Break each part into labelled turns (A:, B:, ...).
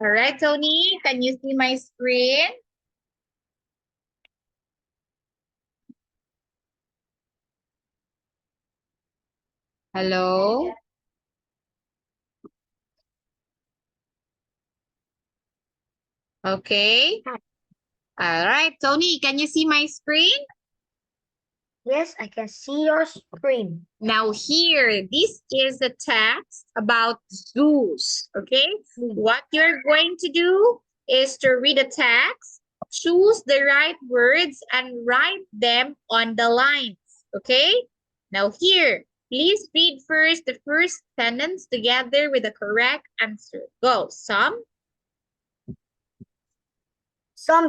A: All right, Tony, can you see my screen? Hello? Okay. All right, Tony, can you see my screen?
B: Yes, I can see your screen.
A: Now here, this is a text about zoos, okay? What you're going to do is to read the text, choose the right words, and write them on the lines, okay? Now here, please read first the first sentence together with the correct answer. Go,
B: Some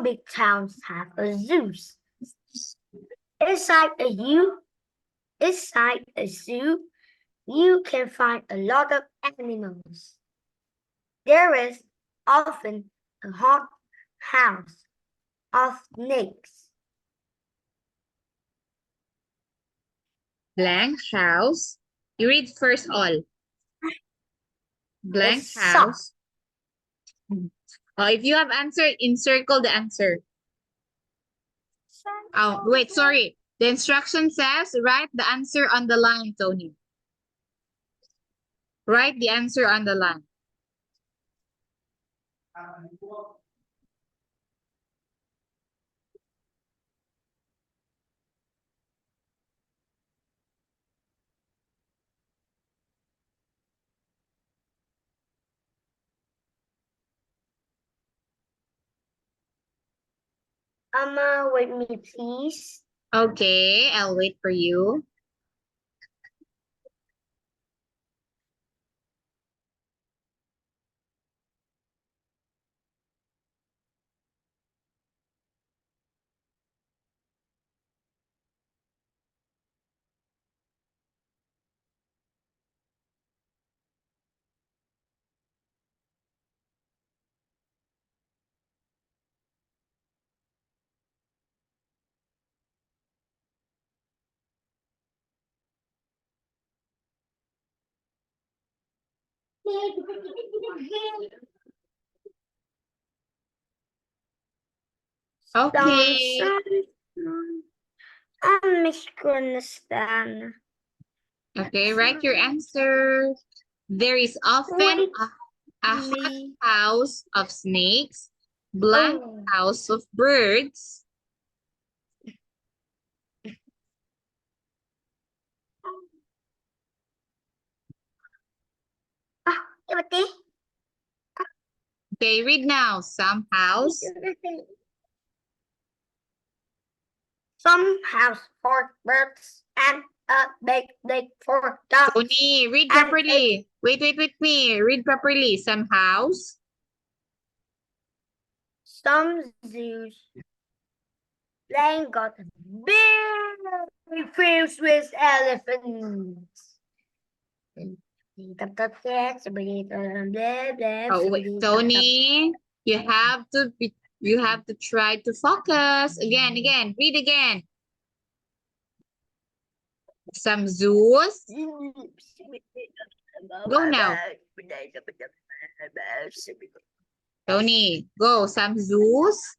B: big towns have a zoo. Inside a zoo, you can find a lot of animals. There is often a hot house of snakes.
A: blank house. You read first all. Blank
B: It's
A: house. If you have answer, encircle the answer. Oh, wait, sorry. The instruction says write the answer on the line, Tony. Write the answer on the line.
B: Wait me, please.
A: Okay, I'll wait for you. Okay.
B: I'm understand.
A: Okay, write your answer. There is often a hot house of snakes, blank house of birds. Okay, read now. Some house.
B: Some house for birds and a big lake for dogs.
A: Tony, read properly. Wait with me. Read properly. Some house.
B: Some zoos. Then got a big fields with elephants.
A: Oh, wait, Tony, you have to try to focus. Again. Read again. Some zoos. Go now. Tony, go. Some zoos.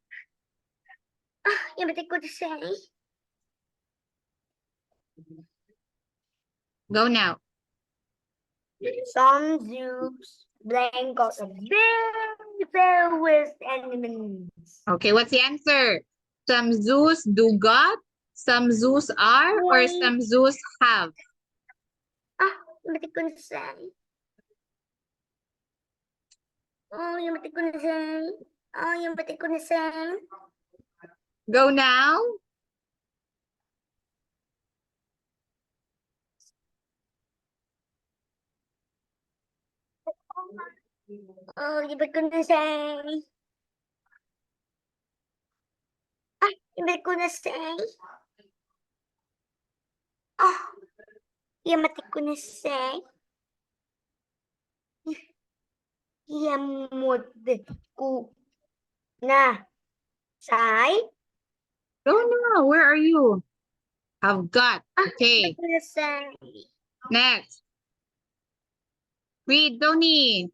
B: Yeah, but I could say.
A: Go now.
B: Some zoos then got a big field with animals.
A: Okay, what's the answer? Some zoos do got, some zoos are, or some zoos have?
B: Ba't ko na say? Yung ba't ko na say? Yung ba't ko na say?
A: Go now.
B: Yung ba't ko na say? Yung ba't ko na say? Yung ba't ko na say? Yung ba't ko na say?
A: Go now. Where are you? I've got. Okay. Next. Read, Tony.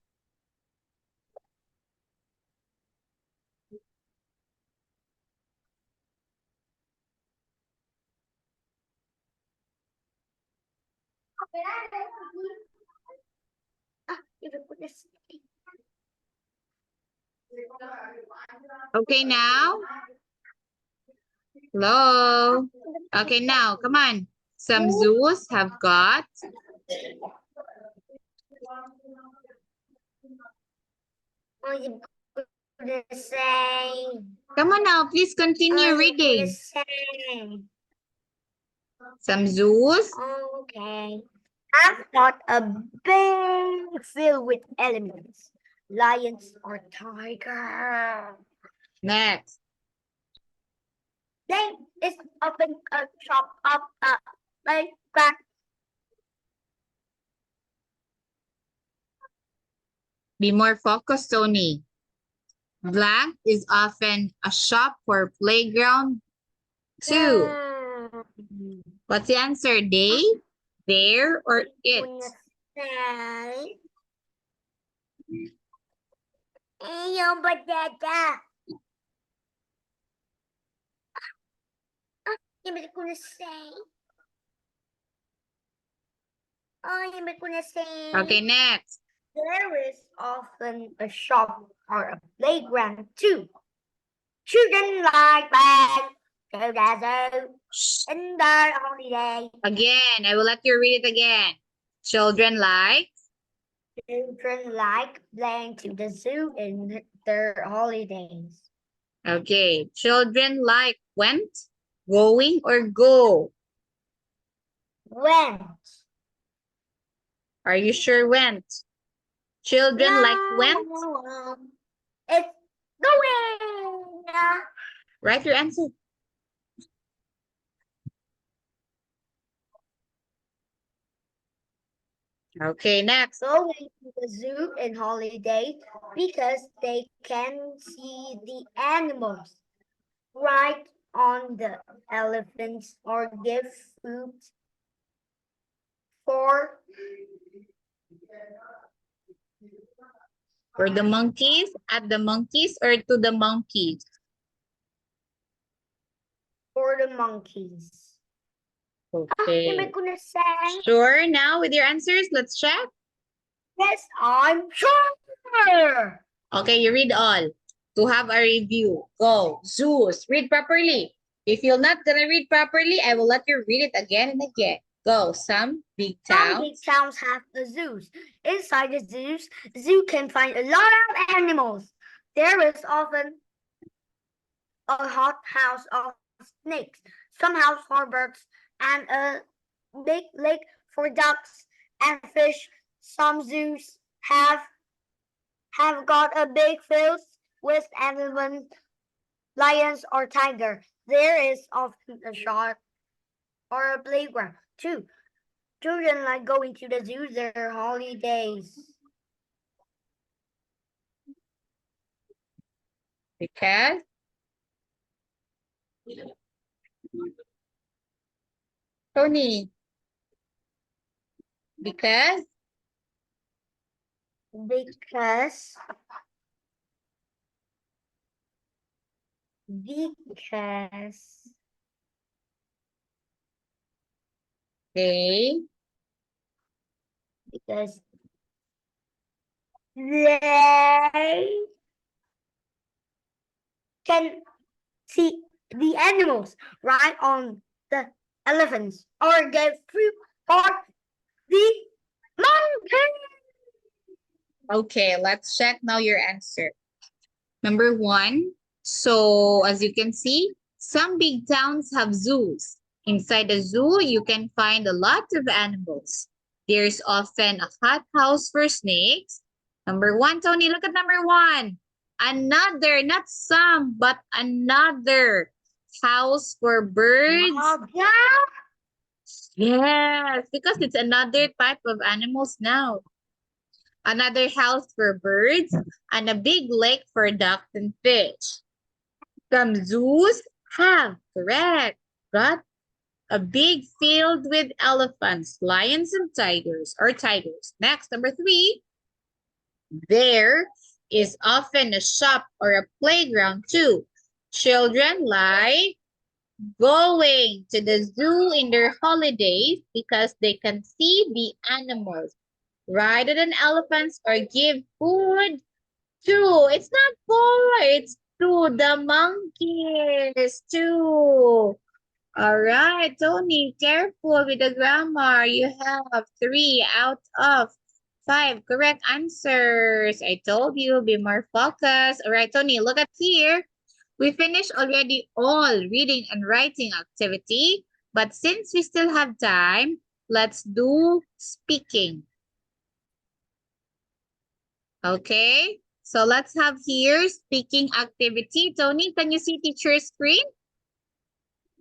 A: Okay, now? Hello? Okay, now, come on. Some zoos have got come on now, please continue reading. Some zoos.
B: Okay. I've got a big field with elements. Lions or tiger.
A: Next.
B: Then it's open a shop up like that.
A: Be more focused, Tony. Blank is often a shop for playground. 2. What's the answer? They, their, or it?
B: Yung batata. Hindi ko na say. Hindi ko na say.
A: Okay, next.
B: There is often a shop or a playground too. Children like that. Go to in their holiday.
A: Again, I will let you read it again. Children like.
B: Children like playing to the zoo in their holidays.
A: Okay, children like went, going, or go.
B: Went.
A: Are you sure went? Children like went?
B: It's going.
A: Write your answer. Okay, next.
B: Going to the zoo in holiday because they can see the animals ride on the elephants or give food for
A: the monkeys, at the monkeys, or to the monkeys?
B: for the monkeys.
A: Okay. Sure now with your answers? Let's check.
B: Yes, I'm sure.
A: Okay, you read all. To have a review, go. Zoos, read properly. If you're not gonna read properly, I will let you read it again and again. Go. Some big
B: Some big
A: towns.
B: towns have the zoos. Inside the zoos, the zoo can find a lot of animals. There is often a hot house of snakes, some house for birds, and a big lake for ducks and fish. Some zoos have got a big field with animals, lions or tiger. There is often a shark or a playground too. Children like going to the zoo their holidays.
A: Because Tony. Because they
B: they can see the animals ride on the elephants or give fruit for the monkey.
A: okay, let's check now your answer. Number 1. So as you can see, some big towns have zoos. Inside the zoo, you can find a lot of animals. There's often a hot house for snakes. Number 1, Tony, look at number 1. Another, not some, but another house for birds. Yes, because it's another type of animals now. Another house for birds, and a big lake for ducks and fish. Some zoos have, correct, got a big field with elephants, lions, and tigers. Next, number 3, there is often a shop or a playground too. Children like going to the zoo in their holidays because they can see the animals, ride on elephants, or give food to, it's not four, it's to the monkeys, too. All right, Tony, careful with the grammar. You have 3 out of 5 correct answers. I told you, be more focused. All right, Tony, look at here. We finished already all reading and writing activity, but since we still have time, let's do speaking. Okay, so let's have here speaking activity. Tony, can you see teacher's screen?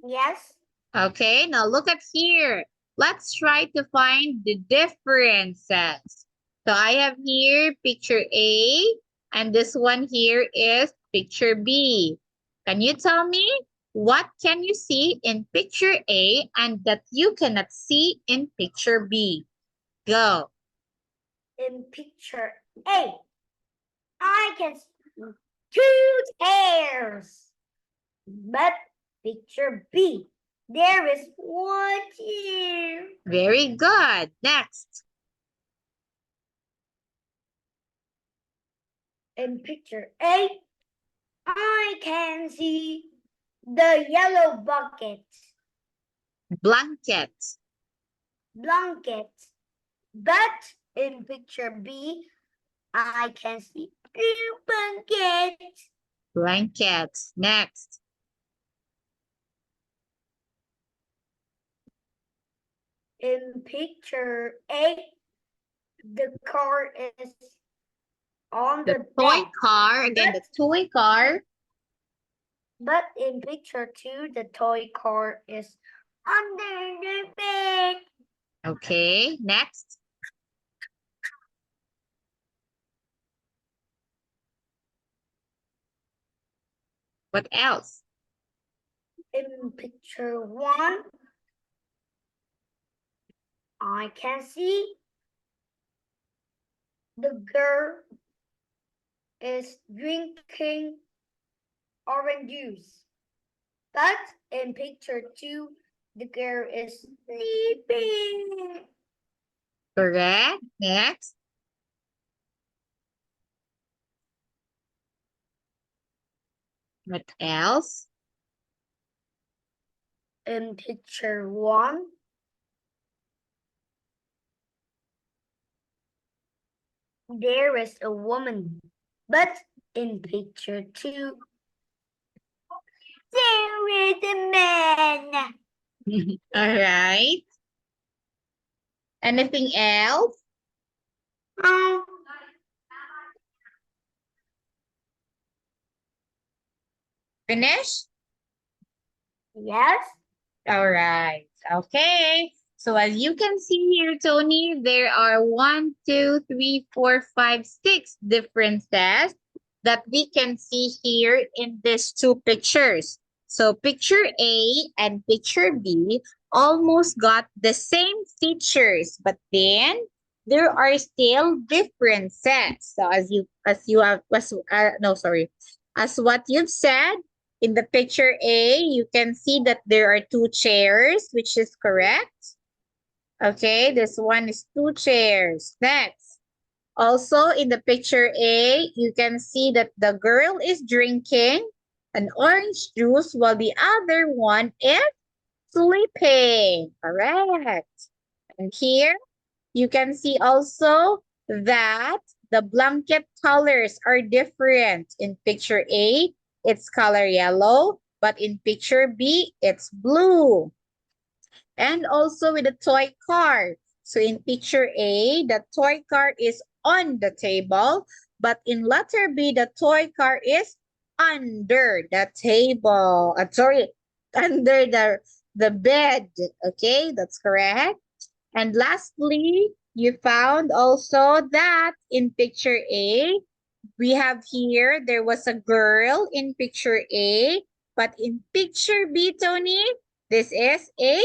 B: Yes.
A: Okay, now look at here. Let's try to find the differences. So I have here picture A, and this one here is picture B. Can you tell me what can you see in picture A and that you cannot see in picture B? Go.
B: In picture A, I can see 2 hairs. But picture B, there is 1 ear.
A: Very good. Next.
B: In picture A, I can see the yellow bucket,
A: Blanket.
B: blanket. But in picture B, I can see 2 blankets.
A: Blanket. Next.
B: In picture A, the car is on
A: The
B: the
A: toy
B: bed.
A: car. Again, the toy car.
B: But in picture 2, the toy car is under the bed.
A: Okay, next. What else?
B: In picture 1, I can see the girl is drinking orange juice. But in picture 2, the girl is sleeping.
A: Correct. Next. What else?
B: In picture 1, there is a woman. But in picture 2, there is a man.
A: All right. Anything else? Finish?
B: Yes.
A: All right. Okay. So as you can see here, Tony, there are 1, 2, 3, 4, 5, 6 differences that we can see here in these 2 pictures. So picture A and picture B almost got the same features, but then there are still differences. So as what you've said, in the picture A, you can see that there are 2 chairs, which is correct. Okay, this one is 2 chairs. Next. Also, in the picture A, you can see that the girl is drinking an orange juice while the other one is sleeping. Correct. And here, you can see also that the blanket colors are different. In picture A, it's color yellow, but in picture B, it's blue. And also with the toy car. So in picture A, the toy car is on the table, but in letter B, the toy car is under the table. Under the bed. Okay, that's correct. And lastly, you found also that in picture A, we have here, there was a girl in picture A, but in picture B, Tony, this is a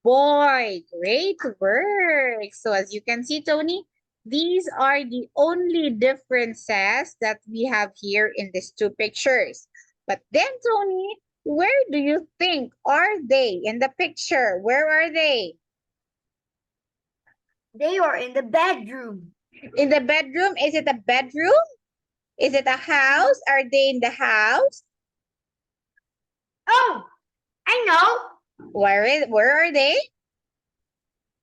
A: boy. Great work. So as you can see, Tony, these are the only differences that we have here in these 2 pictures. But then, Tony, Where do you think are they in the picture? Where are they?
B: They are in the bedroom.
A: In the bedroom? Is it a bedroom? Is it a house? Are they in the house?
B: Oh, I know.
A: Where are they?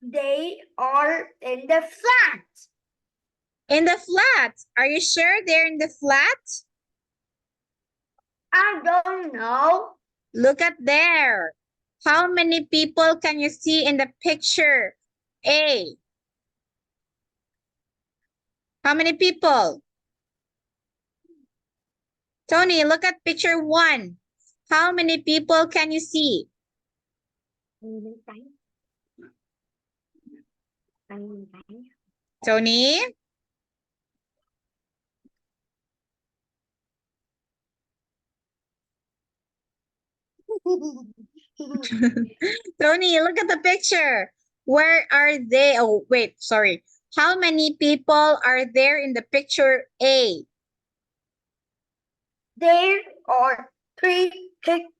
B: They are in the flat.
A: In the flat. Are you sure they're in the flat?
B: I don't know.
A: Look at there. How many people can you see in the picture? A. How many people? Tony, look at picture 1. How many people can you see? Tony? Tony, look at the picture. Where are they? Oh, wait, sorry. How many people are there in the picture A?
B: There are 3 people.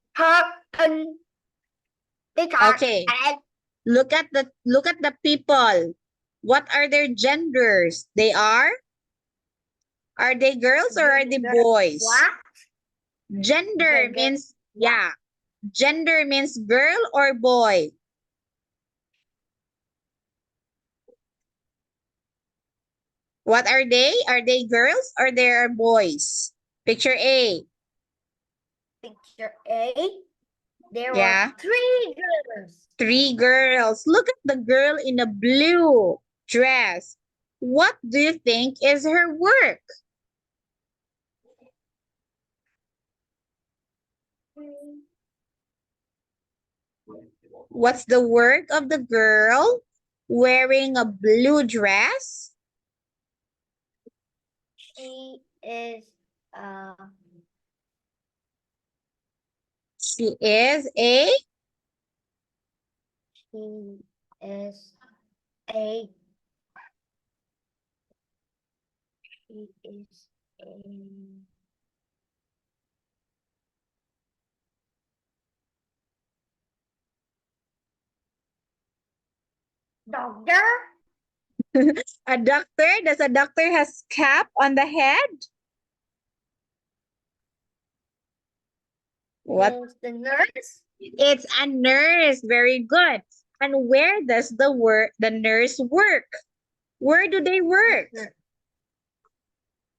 A: Okay. Look at the people. What are their genders? Are they girls or are they boys?
B: What?
A: Gender
B: Gender.
A: means, yeah. Gender means girl or boy. What are they? Are they girls or they are boys? Picture A.
B: Picture A. There
A: Yeah.
B: are 3 girls.
A: 3 girls. Look at the girl in a blue dress. What do you think is her work? What's the work of the girl wearing a blue dress?
B: She is
A: She is a
B: She is a. She is a. Doctor?
A: a doctor. Does a doctor has cap on the head? What?
B: Is the nurse?
A: It's a nurse. Very good. And where does the nurse work? Where do they work?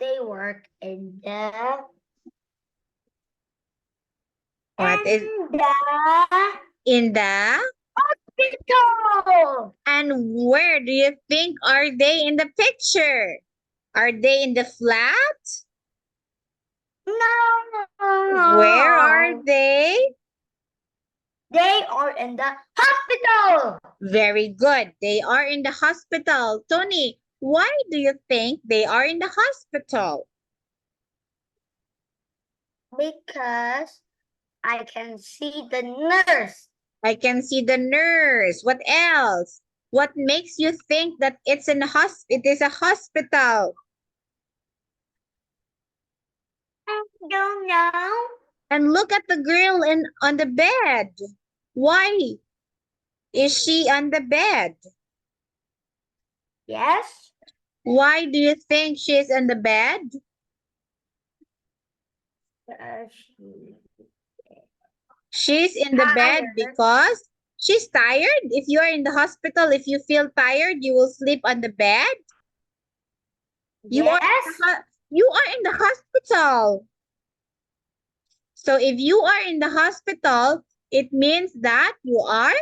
B: They work in the.
A: What is in the?
B: Hospital.
A: And where do you think are they in the picture? Are they in the flat?
B: No.
A: Where are they?
B: They are in the hospital.
A: Very good. They are in the hospital. Tony, why do you think they are in the hospital?
B: Because I can see the nurse.
A: I can see the nurse. What else? What makes you think that it is a hospital?
B: I don't know.
A: And look at the girl on the bed. Why is she on the bed?
B: Yes.
A: Why do you think she is on the bed? She's in the bed
B: Tired.
A: because she's tired. If you are in the hospital, if you feel tired, you will sleep on the bed. You are in the hospital. So if you are in the hospital, it means that you are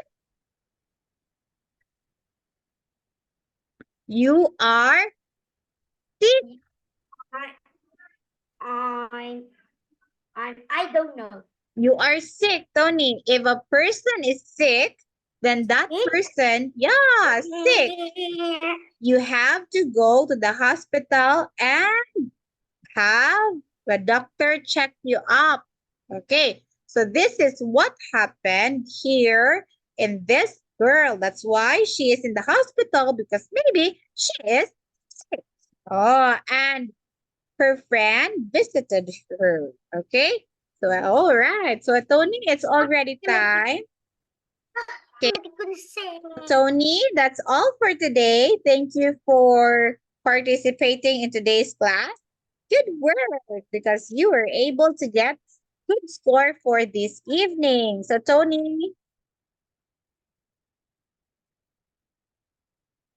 A: sick.
B: I don't know.
A: You are sick, Tony. If a person is sick, then that person, yeah, sick. You have to go to the hospital and have the doctor check you up. Okay, so this is what happened here in this girl. That's why she is in the hospital, because maybe she is sick. Oh, and her friend visited her. Okay, So, all right. So, Tony, it's already time. Okay. Tony, that's all for today. Thank you for participating in today's class. Good work because you were able to get good score for this evening. So, Tony,